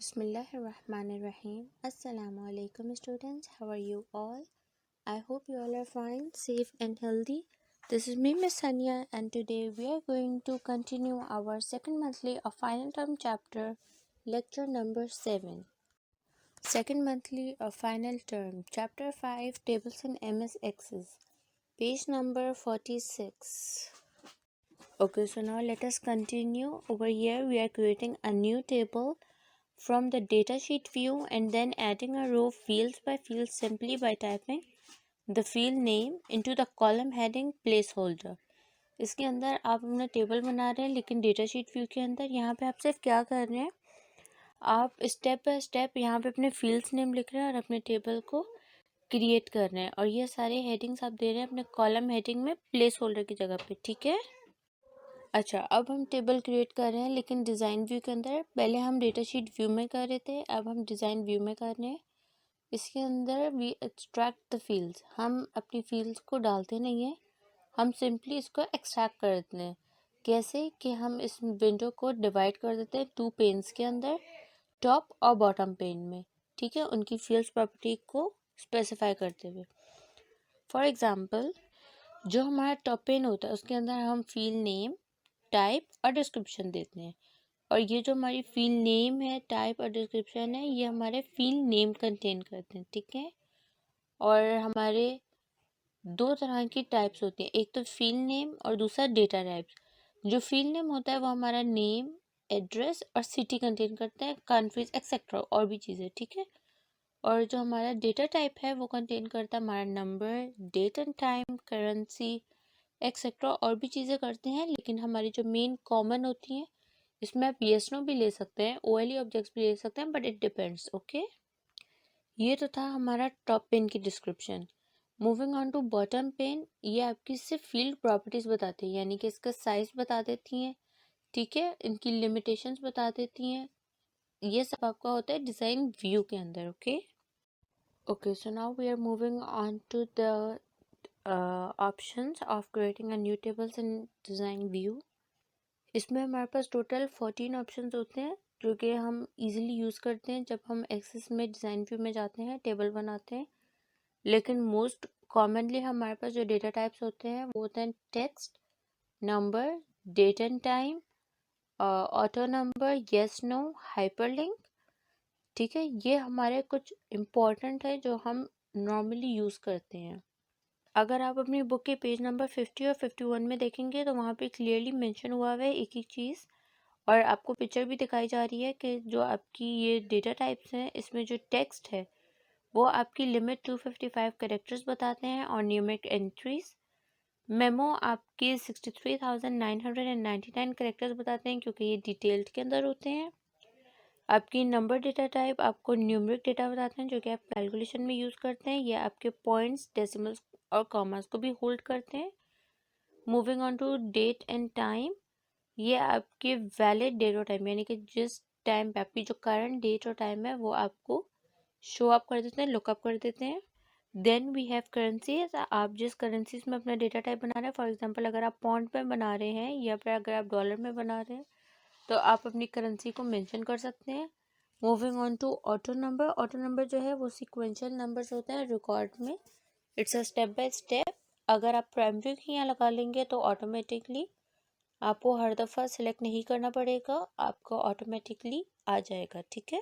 Bismillahirrahmanirrahim. Assalamu alaikum students. How are you all? I hope you all are fine, safe and healthy. This is me Miss Sanya and today we are going to continue our second monthly of final term chapter lecture number 7. Second monthly of final term chapter 5 tables in MS Access. Page number 46. Okay, so now let us continue. Over here we are creating a new table from the datasheet view and then adding a row fields by field simply by typing the field name into the column heading placeholder. इसके अंदर आप अपना table बना रहे हैं लेकिन datasheet view के अंदर यहाँ पे आप सिर्फ क्या कर रहे हैं, आप स्टेप बाय स्टेप यहाँ पे अपने फील्ड्स नेम लिख रहे हैं और अपने टेबल को क्रिएट कर रहे हैं और ये सारे हेडिंग्स आप दे रहे हैं अपने कॉलम हेडिंग में प्लेस होल्डर की जगह पे, ठीक है। अच्छा, अब हम टेबल क्रिएट कर रहे हैं लेकिन डिज़ाइन व्यू के अंदर। पहले हम डेटाशीट व्यू में कर रहे थे, अब हम डिज़ाइन व्यू में कर रहे हैं। इसके अंदर वी एक्सट्रैक्ट द फील्ड्स, हम अपनी फील्ड्स को डालते नहीं हैं, हम सिंपली इसको एक्सट्रैक्ट कर देते हैं। कैसे कि हम इस विंडो को डिवाइड कर देते हैं 2 पेन्स के अंदर, टॉप और बॉटम पेन में, ठीक है, उनकी फील्ड्स प्रॉपर्टी को स्पेसिफाई करते हुए। फॉर एग्जांपल, जो हमारा टॉप पेन होता है उसके अंदर हम फील्ड नेम, टाइप और डिस्क्रिप्शन देते हैं और ये जो हमारी फील्ड नेम है, टाइप और डिस्क्रिप्शन है, ये हमारे फील्ड नेम कंटेन करते हैं, ठीक है। और हमारे 2 तरह की टाइप्स होती हैं, एक तो फील्ड नेम और दूसरा डेटा टाइप्स। जो फील्ड नेम होता है वो हमारा नेम, एड्रेस और सिटी कंटेन करता है, कंट्रीज एक्सेट्रा और भी चीज़ें, ठीक है। और जो हमारा डेटा टाइप है वो कंटेन करता है हमारा number, date and time, currency etcetera और भी चीज़ें करते हैं। लेकिन हमारी जो मेन कॉमन होती हैं, इसमें आप येस नो भी ले सकते हैं, ओएलई ऑब्जेक्ट्स भी ले सकते हैं, बट इट डिपेंड्स, ओके। ये तो था हमारा टॉप पेन की description. Moving on to bottom pane, ये आपकी सिर्फ फील्ड प्रॉपर्टीज बताती है, यानी कि इसका साइज बता देती हैं, ठीक है, इनकी लिमिटेशंस बता देती हैं। ये सब आपका होता है डिज़ाइन व्यू के अंदर, okay. Okay, so now we are moving on to the options of creating a new tables in design view. इसमें हमारे पास टोटल 14 ऑप्शंस होते हैं जो कि हम इजीली यूज़ करते हैं जब हम एक्सेस में डिज़ाइन व्यू में जाते हैं, टेबल बनाते हैं। लेकिन मोस्ट कॉमनली हमारे पास जो डेटा टाइप्स होते हैं वो होते हैं text, number, date and time, auto number, yes no, hyperlink, ठीक है। ये हमारे कुछ इम्पोर्टेंट है जो हम नॉर्मली यूज़ करते हैं। अगर आप अपनी बुक के पेज नंबर 50 और 51 में देखेंगे तो वहाँ पे क्लियरली मेंशन हुआ हुआ है एक एक चीज़ और आपको पिक्चर भी दिखाई जा रही है कि जो आपकी ये डेटा टाइप्स हैं इसमें जो टेक्स्ट है वो आपकी लिमिट 255 कैरेक्टर्स बताते हैं और न्यूमेरिक एंट्रीज। मेमो आपके 63,999 कैरेक्टर्स बताते हैं क्योंकि ये डिटेल्ड के अंदर होते हैं। आपकी नंबर डेटा टाइप आपको न्यूमेरिक डेटा बताते हैं जो कि आप कैलकुलेशन में यूज़ करते हैं, ये आपके पॉइंट्स, डेसिमल्स और कॉमास को भी होल्ड करते हैं। Moving on to date and time, ये आपके वैलिड डेट और टाइम, यानी कि जिस टाइम पे आपकी जो करंट डेट और टाइम है वो आपको शो अप कर देते हैं, लुकअप कर देते हैं। देन वी हैव करेंसीज, आप जिस करेंसीज में अपना डेटा टाइप बना रहे हैं, फॉर एग्जांपल अगर आप पाउंड में बना रहे हैं या फिर अगर आप डॉलर में बना रहे हैं तो आप अपनी करेंसी को मेंशन कर सकते हैं। Moving on to auto number, auto number जो है वो सीक्वेंशियल नंबर्स होते हैं रिकॉर्ड में, it's a step by step. अगर आप प्राइमरी की यहाँ लगा लेंगे तो ऑटोमेटिकली आपको हर दफ़ा सिलेक्ट नहीं करना पड़ेगा, आपको ऑटोमेटिकली आ जाएगा, ठीक है।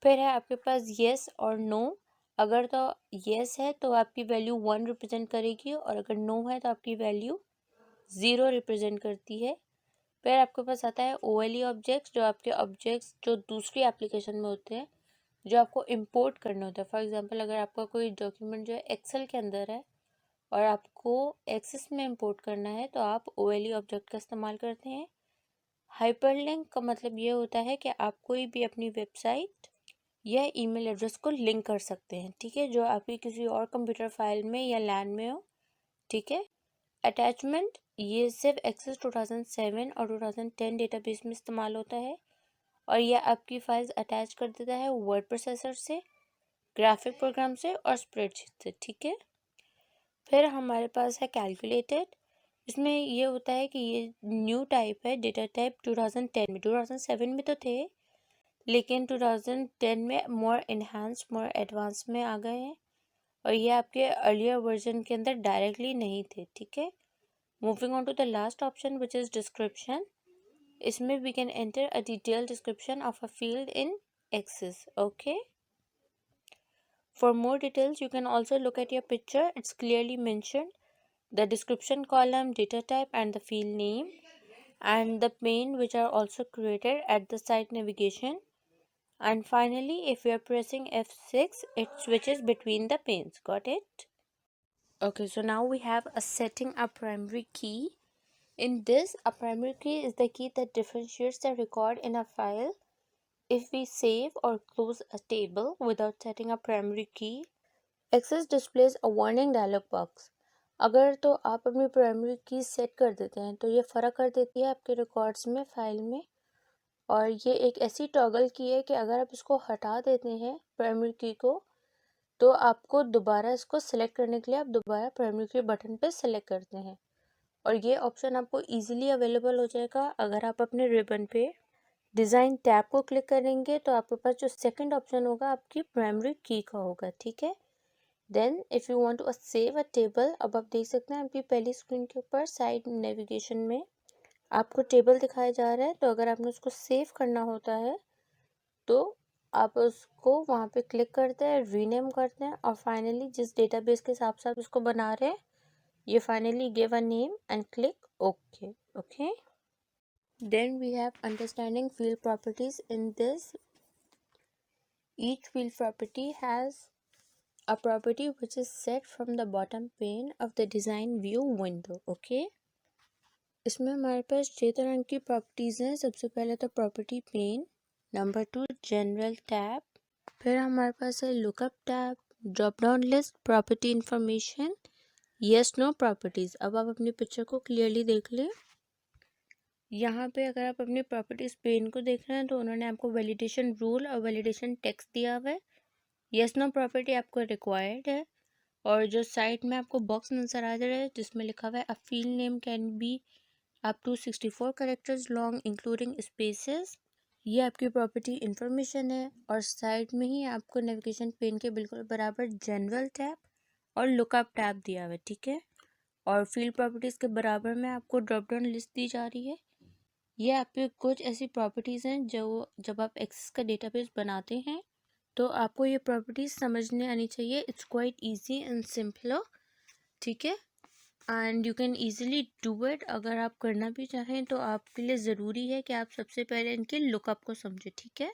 फिर है आपके पास येस और नो, अगर तो येस है तो आपकी वैल्यू 1 रिप्रेजेंट करेगी और अगर नो है तो आपकी वैल्यू 0 रिप्रेजेंट करती है। फिर आपके पास आता है ओएलई ऑब्जेक्ट्स, जो आपके ऑब्जेक्ट्स जो दूसरी एप्लीकेशन में होते हैं जो आपको इंपोर्ट करना होता है। फॉर एग्जांपल अगर आपका कोई डॉक्यूमेंट जो है एक्सेल के अंदर है और आपको एक्सेस में इंपोर्ट करना है तो आप ओएलई ऑब्जेक्ट का इस्तेमाल करते हैं। हाइपरलिंक का मतलब ये होता है कि आप कोई भी अपनी वेबसाइट या ईमेल एड्रेस को लिंक कर सकते हैं, ठीक है, जो आपकी किसी और कंप्यूटर फाइल में या लैन में हो, ठीक है। अटैचमेंट, ये सिर्फ एक्सेस 2007 और 2010 डेटाबेस में इस्तेमाल होता है और यह आपकी फाइल्स अटैच कर देता है वर्ड प्रोसेसर से, ग्राफिक प्रोग्राम से और स्प्रेडशीट से, ठीक है। फिर हमारे पास है कैलकुलेटेड, इसमें ये होता है कि ये न्यू टाइप है, डेटा टाइप 2010 में, 2007 में तो थे लेकिन 2010 में मोर इन्हांस मोर एडवांस में आ गए हैं और ये आपके अर्लियर वर्जन के अंदर डायरेक्टली नहीं थे, ठीक है। Moving on to the last option which is description. इसमें we can enter a detail description of a field in Access, okay. For more details, you can also look at your picture. It's clearly mentioned the description column, data type, and the field name, and the pane which are also created at the site navigation. And finally, if we are pressing F6, it switches between the panes. Got it? Okay, so now we have a setting a primary key. In this, a primary key is the key that differentiates the record in a file. If we save or close a table without setting a primary key, Access displays a warning dialog box. अगर तो आप अपनी primary की set कर देते हैं तो ये फ़र्क कर देती है आपके रिकॉर्ड्स में, फाइल में। और ये एक ऐसी टॉगल की है कि अगर आप इसको हटा देते हैं प्राइमरी की को, तो आपको दोबारा इसको सेलेक्ट करने के लिए आप दोबारा प्राइमरी की बटन पे सेलेक्ट करते हैं। और ये ऑप्शन आपको इजीली अवेलेबल हो जाएगा अगर आप अपने रिबन पे डिज़ाइन टैब को क्लिक करेंगे तो आपके पास जो सेकंड ऑप्शन होगा आपकी प्राइमरी की का होगा, ठीक है। Then if you want to save a table, अब आप देख सकते हैं आपकी पहली स्क्रीन के ऊपर साइड नेविगेशन में आपको टेबल दिखाया जा रहा है। तो अगर आपने उसको सेव करना होता है तो आप उसको वहाँ पे क्लिक करते हैं, रीनेम करते हैं और फाइनली जिस डेटाबेस के हिसाब से आप इसको बना रहे हैं, ये finally give a name and click okay, okay. Then we have understanding field properties. In this each field property has a property which is set from the bottom pane of the design view window, okay। इसमें हमारे पास 6 तरह की properties हैं। सबसे पहले तो property pane, number 2 general tab, फिर हमारे पास है lookup tab, drop down list, property information, yes no properties. अब आप अपनी पिक्चर को क्लियरली देख लें। यहाँ पे अगर आप अपनी प्रॉपर्टीज़ पेन को देख रहे हैं तो उन्होंने आपको वैलिडेशन रूल और वैलिडेशन टेक्स्ट दिया हुआ है। यस नो प्रॉपर्टी आपको रिक्वायर्ड है। और जो साइड में आपको बॉक्स नज़र आ रहा है जिसमें लिखा हुआ है a field name can be up to 64 characters long including spaces, ये आपकी प्रॉपर्टी इंफॉर्मेशन है। और साइड में ही आपको नेविगेशन पेन के बिल्कुल बराबर जनरल टैब और लुकअप टैब दिया हुआ है, ठीक है। और फील्ड प्रॉपर्टीज़ के बराबर में आपको ड्रॉप डाउन लिस्ट दी जा रही है। ये आपकी कुछ ऐसी प्रॉपर्टीज़ हैं जो जब आप एक्सेस का डेटाबेस बनाते हैं तो आपको ये प्रॉपर्टीज़ समझने आनी चाहिए। It's quite easy and simple, ठीक है। And you can easily do it. अगर आप करना भी चाहें तो आपके लिए ज़रूरी है कि आप सबसे पहले इनके लुकअप को समझें, ठीक है।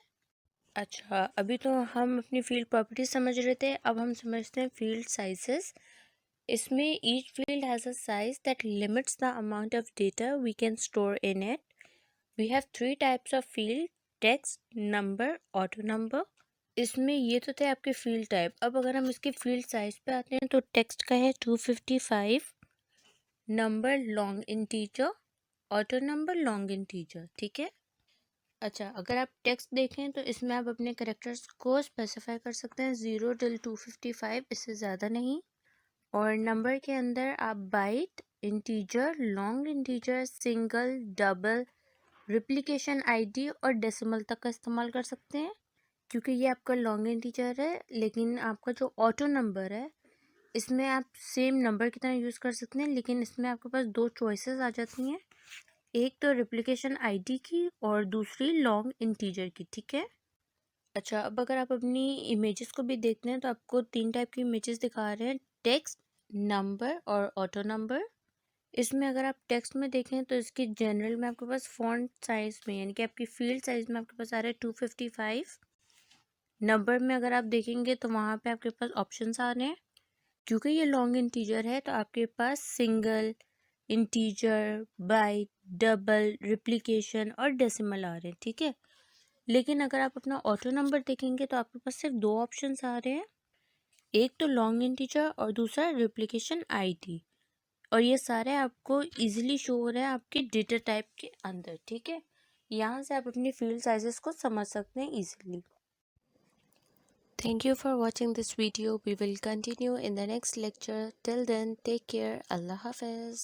अच्छा, अभी तो हम अपनी फील्ड प्रॉपर्टीज समझ रहे थे, अब हम समझते हैं फील्ड साइजेस। इसमें each field has a size that limits the amount of data we can store in it. We have 3 types of field, text, number, auto number. इसमें ये तो थे आपके फील्ड टाइप। अब अगर हम इसके फील्ड साइज पे आते हैं तो टेक्स्ट का है 255, number long integer, auto number long integer, ठीक है। अच्छा, अगर आप टेक्स्ट देखें तो इसमें आप अपने कैरेक्टर्स को स्पेसिफाई कर सकते हैं 0 till 255, इससे ज़्यादा नहीं। और नंबर के अंदर आप byte, integer, long integer, single, double, replication ID और डेसिमल तक का इस्तेमाल कर सकते हैं। क्योंकि ये आपका लॉन्ग इंटीजर है, लेकिन आपका जो ऑटो नंबर है इसमें आप सेम नंबर की तरह यूज़ कर सकते हैं, लेकिन इसमें आपके पास 2 चॉइसेस आ जाती हैं, एक तो रिप्लिकेशन आईडी की और दूसरी लॉन्ग इंटीजर की, ठीक है। अच्छा, अब अगर आप अपनी इमेजेस को भी देखते हैं तो आपको 3 टाइप की इमेजेस दिखा रहे हैं, टेक्स्ट, नंबर और ऑटो नंबर। इसमें अगर आप टेक्स्ट में देखें तो इसकी जनरल में आपके पास फॉन्ट साइज में यानी कि आपकी फील्ड साइज में आपके पास आ रहा है 255। नंबर में अगर आप देखेंगे तो वहाँ पे आपके पास ऑप्शंस आ रहे हैं। क्योंकि ये लॉन्ग इंटीजर है तो आपके पास single, integer, byte, double, replication और डेसिमल आ रहे हैं, ठीक है। लेकिन अगर आप अपना ऑटो नंबर देखेंगे तो आपके पास सिर्फ 2 ऑप्शंस आ रहे हैं, एक तो लॉन्ग इंटीजर और दूसरा रिप्लिकेशन आईडी। और ये सारे आपको इजीली शो हो रहे हैं आपके डेटा टाइप के अंदर, ठीक है। यहाँ से आप अपनी फील्ड साइजेस को समझ सकते हैं easily. Thank you for watching this video. We will continue in the next lecture. Till then, take care. Allah Hafiz.